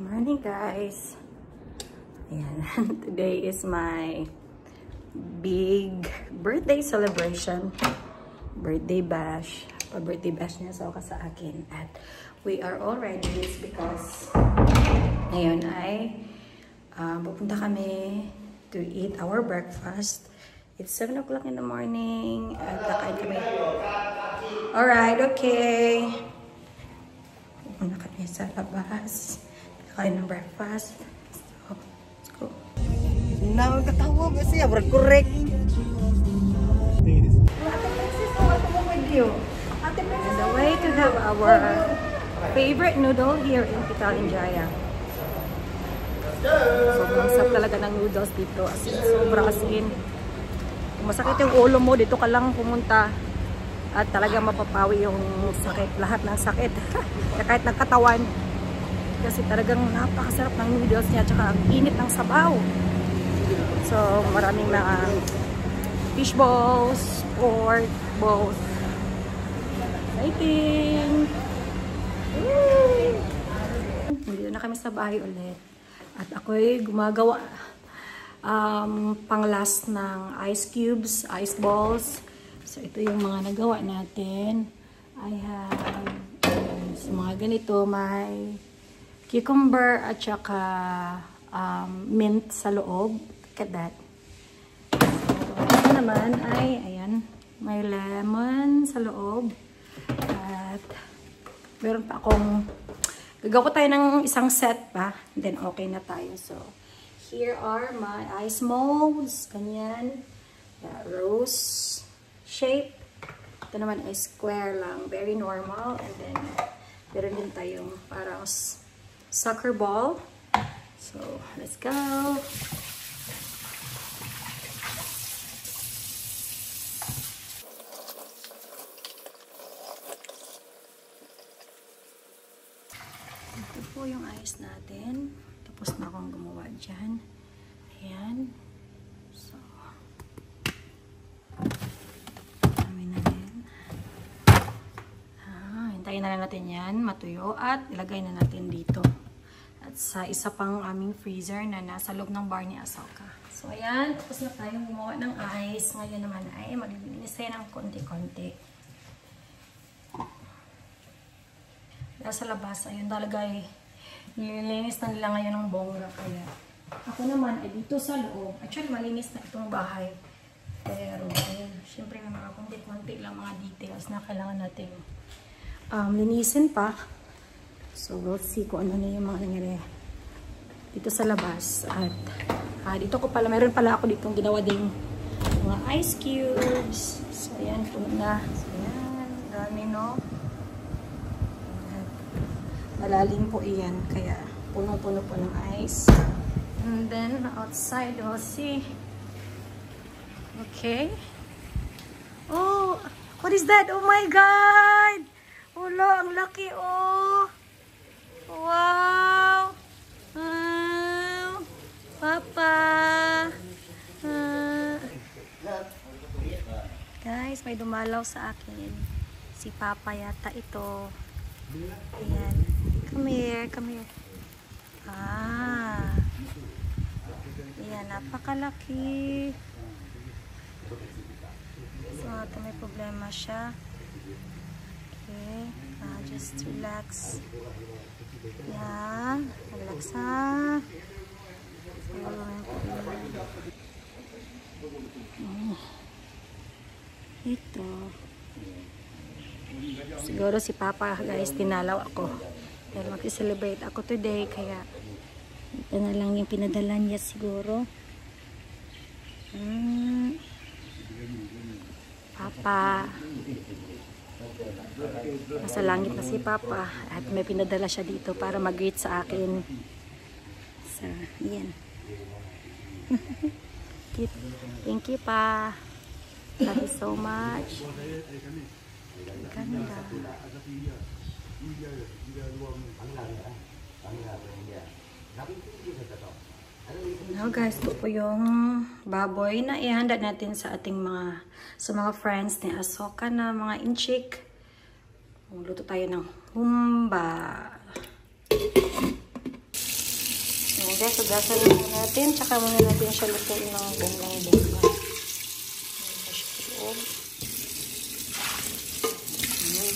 Morning guys. Ayan. Today is my big birthday celebration. Birthday bash. Pa-birthday bash niya sa akin. At we are all ready because ngayon ay pupunta kami to eat our breakfast. It's 7 o'clock in the morning. At kakain kami. Alright, okay. Pupunta kami sa labas. Kakain ng breakfast. So, let's go. Nakakatawa ba siya? Correct. Ate Princess, welcome home with you. Ate Princess, on the way to have our favorite noodle here in Pital Jaya. Sobrang sarap talaga ng noodles dito. As in, sobra as in. Kung masakit yung ulo mo, dito ka lang pumunta. At talaga mapapawi yung sakit. Lahat ng sakit. Kahit ng katawan. Kasi talagang napakasarap ng noodles niya. Tsaka ang init ng sabaw. So, maraming mga fish balls, pork, both. Exciting! Dito na kami sa bahay ulit. At ako'y gumagawa pang-last ng ice cubes, ice balls. So, ito yung mga nagawa natin. I have so, mga ganito, may cucumber at saka mint sa loob. Look at that. So, ito naman ay, ayan, may lemon sa loob. At meron pa akong, gagawa tayo ng isang set pa. Then, okay na tayo. So, here are my ice molds. Ganyan. Rose shape. Ito naman ay square lang. Very normal. And then, meron din tayong parang soccer ball. So, let's go. Ito po yung ice natin. Tapos na akong gumawa dyan. Ayan. So, dami na rin. Hintayin na lang natin yan, matuyo. At ilagay na natin dito. At sa isa pang aming freezer na nasa loob ng bar ni Asoka. So, ayan. Tapos na tayong gumawa ng ice. Ngayon naman ay maglilinis tayo ng konti-konti. Sa labas, ayun talaga eh. Nililinis na nila ngayon ng bongga. Kaya ako naman ay dito sa loob. Actually, malinis na itong bahay. Pero, ayun, syempre may mga konti-konti lang mga details na kailangan natin linisin pa. So, we'll see kung ano na yung mga nangyari dito sa labas. At dito ko pala, meron pala ako ditong ginawa ding mga ice cubes. So, ayan, puno na. So, ayan, dami no. Malalim po iyan, kaya punong-puno po ng ice. And then, outside, we'll see. Okay. Oh, what is that? Oh my God! Ulo, ang laki, oh! Wow! Papa! Guys, may dumalaw sa akin. Si Papa yata ito. Ayan. Come here, come here. Ayan, napakalaki. So, ito may problema siya. Okay. Just relax. Ayan. Relax ha. Ito. Siguro si Papa, guys, tinalaw ako. Pero mag-celebrate ako today, kaya ito na lang yung pinadala niya siguro. Papa. Nasa langit na si Papa. At may pinadala siya dito para mag-greet sa akin. So, yan. Thank you, Pa. Love you so much. Ganda. Now guys, ito po yung baboy na ihanda natin sa ating mga friends ni Asoka na mga inchik. Luto tayo ng humba. Ayan guys, ugasan muna natin. Tsaka muna natin siya lutuin ng bonggang-bongga. Ayan pa siya loob. Ayan.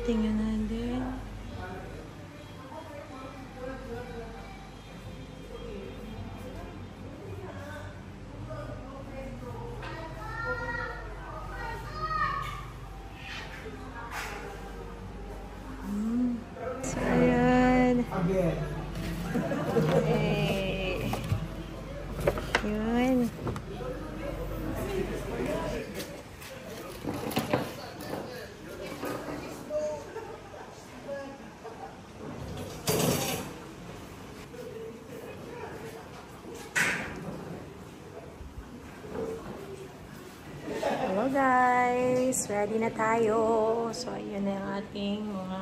Tingnan natin. So, ayan. Hey. Yun. Hello guys, ready na tayo. So, ayan na yung ating mga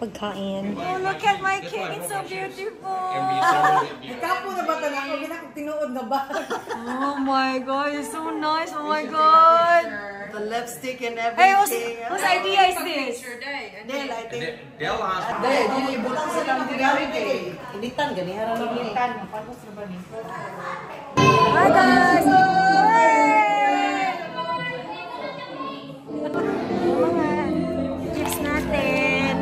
pagkain. Oh, look at my cake. It's so beautiful. Kapo na ba tanang ko gina tinuod na ba? Oh my god, it's so nice. Oh my god. The lipstick and everything. Hey, whose idea is this? Del, I think. Del has. Dili butang sa lang tigari kay. Initan gani ara na initan. Panos na ba ni? Hi guys. Mga chips natin.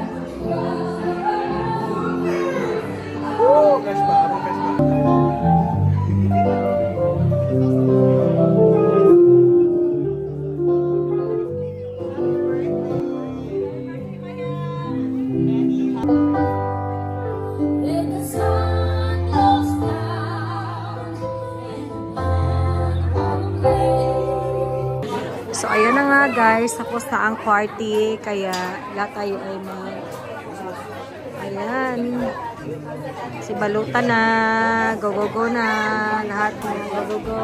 Woo! So, ayun na nga guys, tapos na ang party, kaya lahat tayo ay ayan, si Baluta na, go go go na, lahat na, go go go.